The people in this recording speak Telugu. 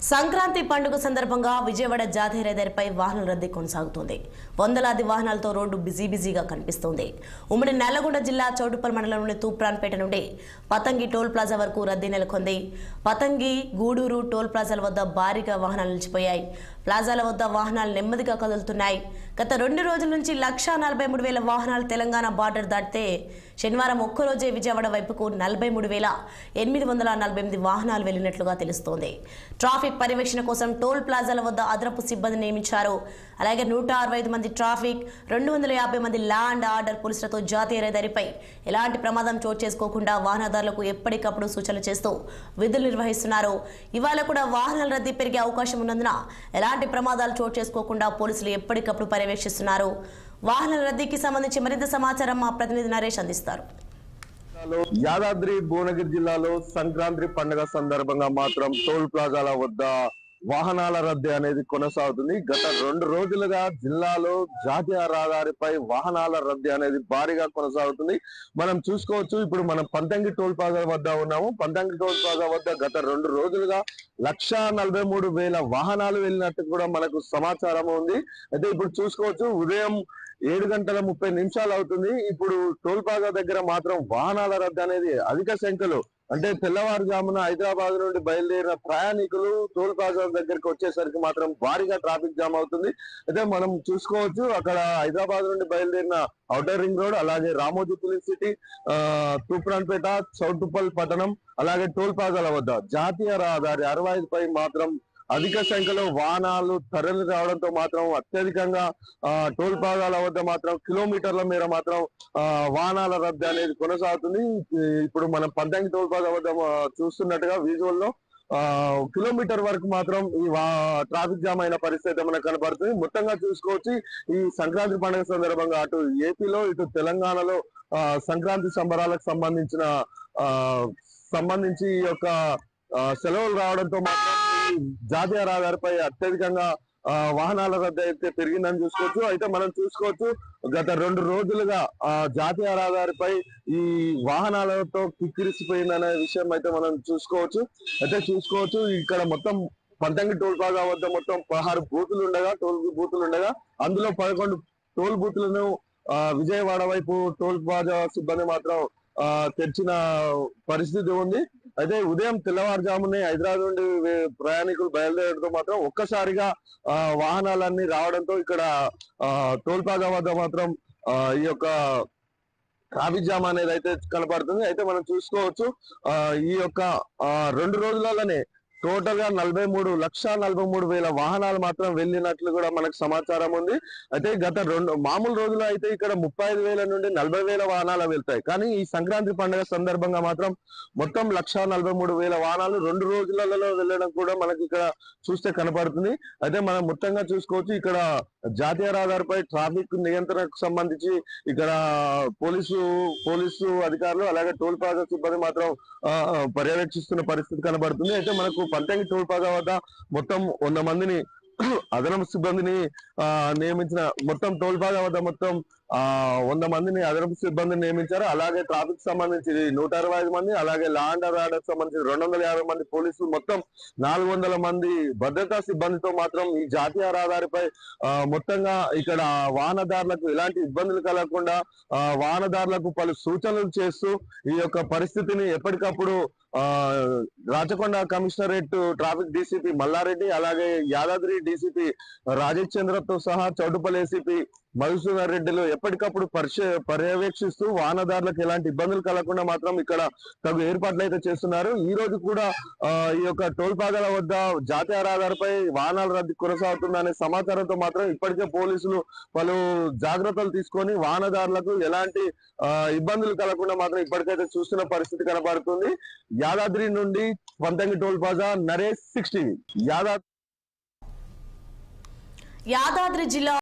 సంక్రాంతి పండుగ సందర్భంగా విజయవాడ జాతీయ రహదారిపై వాహనాల రద్దీ కొనసాగుతోంది. వందలాది వాహనాలతో రోడ్డు బిజీగా కనిపిస్తోంది. ఉమ్మడి నల్లగొండ జిల్లా చౌటుప్పల్ మండలంలోని తూప్రాన్పేట నుండి పతంగి టోల్ ప్లాజా వరకు రద్దీ నెలకొంది. పతంగి, గూడూరు టోల్ ప్లాజాల వద్ద భారీగా వాహనాలు నిలిచిపోయాయి. ప్లాజాల వద్ద వాహనాలు నెమ్మదిగా కదులుతున్నాయి. గత 2 రోజుల నుంచి 1,43,000 వాహనాలు తెలంగాణ బార్డర్ దాటితే శనివారం ఒక్కరోజే విజయవాడ వైపుకు 43,848 వాహనాలు వెళ్లినట్లుగా తెలుస్తోంది. ట్రాఫిక్ పర్యవేక్షణ కోసం టోల్ ప్లాజాల వద్ద అదనపు సిబ్బంది నియమించారు. అలాగే 165 మంది ట్రాఫిక్, 250 మంది లా అండ్ ఆర్డర్ పోలీసులతో జాతీయ రహదారిపై ఎలాంటి ప్రమాదం చోటు చేసుకోకుండా వాహనదారులకు ఎప్పటికప్పుడు సూచనలు చేస్తూ విధులు నిర్వహిస్తున్నారు. ఇవాళ కూడా వాహనాల రద్దీ పెరిగే అవకాశం ఉన్నందున ఎలాంటి ప్రమాదాలు చోటు చేసుకోకుండా పోలీసులు ఎప్పటికప్పుడు పర్యవేక్షిస్తున్నారు. వాహనాల రద్దీకి సంబంధించి మరింత సమాచారం మా ప్రతినిధి నరేష్ అందిస్తారు. యాదాద్రి భువనగిరి జిల్లాలో సంక్రాంతి పండుగ సందర్భంగా మాత్రం టోల్ ప్లాజాల వద్ద వాహనాల రద్దీ అనేది కొనసాగుతుంది. గత 2 రోజులుగా జిల్లాలో జాతీయ రహదారిపై వాహనాల రద్దీ అనేది భారీగా కొనసాగుతుంది. మనం చూసుకోవచ్చు, ఇప్పుడు మనం పంతంగి టోల్ ప్లాజా వద్ద ఉన్నాము. పంతంగి టోల్ ప్లాజా వద్ద గత 2 రోజులుగా 1,43,000 వాహనాలు వెళ్ళినట్టు కూడా మనకు సమాచారం ఉంది. అయితే ఇప్పుడు చూసుకోవచ్చు, ఉదయం 7:30 అవుతుంది. ఇప్పుడు టోల్ ప్లాజా దగ్గర మాత్రం వాహనాల రద్దీ అనేది అధిక సంఖ్యలో, అంటే తెల్లవారుజామున హైదరాబాద్ నుండి బయలుదేరిన ప్రయాణికులు టోల్ ప్లాజా దగ్గరికి వచ్చేసరికి మాత్రం భారీగా ట్రాఫిక్ జామ్ అవుతుంది. అయితే మనం చూసుకోవచ్చు, అక్కడ హైదరాబాద్ నుండి బయలుదేరిన ఔటర్ రింగ్ రోడ్, అలాగే రామోజీ ఫిలిం సిటీ, తూప్రాన్పేట, చౌటుప్పల్ పట్టణం, అలాగే టోల్ ప్లాజాల వద్ద జాతీయ రహదారి 65 పై మాత్రం అధిక సంఖ్యలో వాహనాలు తరలి రావడంతో మాత్రం అత్యధికంగా టోల్ ప్లాజాల వద్ద మాత్రం కిలోమీటర్ల మేర మాత్రం వాహనాల రద్దీ అనేది కొనసాగుతుంది. ఇప్పుడు మనం పంతంగి టోల్ ప్లాజా వద్ద చూస్తున్నట్టుగా విజువల్ లో కిలోమీటర్ వరకు మాత్రం ఈ ట్రాఫిక్ జామ్ అయిన పరిస్థితి మనకు కనబడుతుంది. మొత్తంగా చూసుకోవచ్చు, ఈ సంక్రాంతి పండుగ సందర్భంగా అటు ఏపీలో ఇటు తెలంగాణలో సంక్రాంతి సంబరాలకు సంబంధించి ఈ యొక్క సెలవులు రావడంతో మాత్రం జాతీయ రహదారిపై అత్యధికంగా వాహనాల రద్దీ అయితే పెరిగిందని చూసుకోవచ్చు. అయితే మనం చూసుకోవచ్చు, గత 2 రోజులుగా జాతీయ రహదారిపై ఈ వాహనాలతో కిక్కిరిసిపోయిందనే విషయం అయితే మనం చూసుకోవచ్చు. ఇక్కడ మొత్తం పంతంగి టోల్ ప్లాజా వద్ద మొత్తం 16 బూతులు ఉండగా, టోల్ బూతులు ఉండగా అందులో 11 టోల్ బూతులను విజయవాడ వైపు టోల్ ప్లాజా సిబ్బంది మాత్రం తెరిచిన పరిస్థితి ఉంది. అయితే ఉదయం తెల్లవారుజామునే హైదరాబాద్ నుండి ప్రయాణికులు బయలుదేరడంతో మాత్రం ఒక్కసారిగా వాహనాలన్నీ రావడంతో ఇక్కడ టోల్ ప్లాజా వద్ద మాత్రం ఈ యొక్క ట్రాఫిక్ జామ్ అనేది అయితే కనపడుతుంది. అయితే మనం చూసుకోవచ్చు, ఈ యొక్క 2 రోజులలోనే టోటల్ గా 1,43,000 వాహనాలు మాత్రం వెళ్ళినట్లు కూడా మనకు సమాచారం ఉంది. అయితే గత మామూలు రోజులు అయితే ఇక్కడ 35,000 నుండి 40,000 వాహనాలు వెళ్తాయి. కానీ ఈ సంక్రాంతి పండుగ సందర్భంగా మాత్రం మొత్తం 1,43,000 వాహనాలు 2 రోజులలో వెళ్ళడం కూడా మనకి ఇక్కడ చూస్తే కనపడుతుంది. అయితే మనం మొత్తంగా చూసుకోవచ్చు, ఇక్కడ జాతీయ రహదారిపై ట్రాఫిక్ నియంత్రణకు సంబంధించి ఇక్కడ పోలీసు అధికారులు అలాగే టోల్ ప్లాజా సిబ్బంది మాత్రం పర్యవేక్షిస్తున్న పరిస్థితి కనబడుతుంది. అయితే మనకు పంతంగి టోల్ ప్లాజా వద్ద మొత్తం 100 మందిని అదనపు సిబ్బందిని నియమించిన, మొత్తం టోల్ ప్లాజా వద్ద మొత్తం 100 మందిని అదనపు సిబ్బందిని నియమించారు. అలాగే ట్రాఫిక్ సంబంధించి 165 మంది, అలాగే లా అండ్ ఆర్డర్ సంబంధించి 250 మంది పోలీసులు, మొత్తం 400 మంది భద్రతా సిబ్బందితో మాత్రం ఈ జాతీయ రహదారిపై మొత్తంగా ఇక్కడ వాహనదారులకు ఎలాంటి ఇబ్బందులు కలగకుండా వాహనదారులకు పలు సూచనలు చేస్తూ ఈ యొక్క పరిస్థితిని ఎప్పటికప్పుడు Rachakonda commissionerate traffic DCP Mallareddy, అలాగే యాదాద్రి డీసీపీ రాజేష్ చంద్రతో సహా చౌటుప్పల్ ఏసీపీ మధుసూదన్ రెడ్డిలు ఎప్పటికప్పుడు పర్యవేక్షిస్తూ వాహనదారులకు ఎలాంటి ఇబ్బందులు కలగకుండా మాత్రం ఇక్కడ తగు ఏర్పాట్లు అయితే చేస్తున్నారు. ఈ రోజు కూడా ఈ యొక్క టోల్ ప్లాజాల వద్ద జాతీయ రహదారిపై వాహనాల రద్దీ కొనసాగుతుందనే సమాచారంతో మాత్రం ఇప్పటికే పోలీసులు పలు జాగ్రత్తలు తీసుకొని వాహనదారులకు ఎలాంటి ఇబ్బందులు కలగకుండా మాత్రం ఇప్పటికైతే చూస్తున్న పరిస్థితి కనబడుతుంది. యాదాద్రి నుండి Pantangi toll plaza, Naresh 6 TV, Yadadri జిల్లా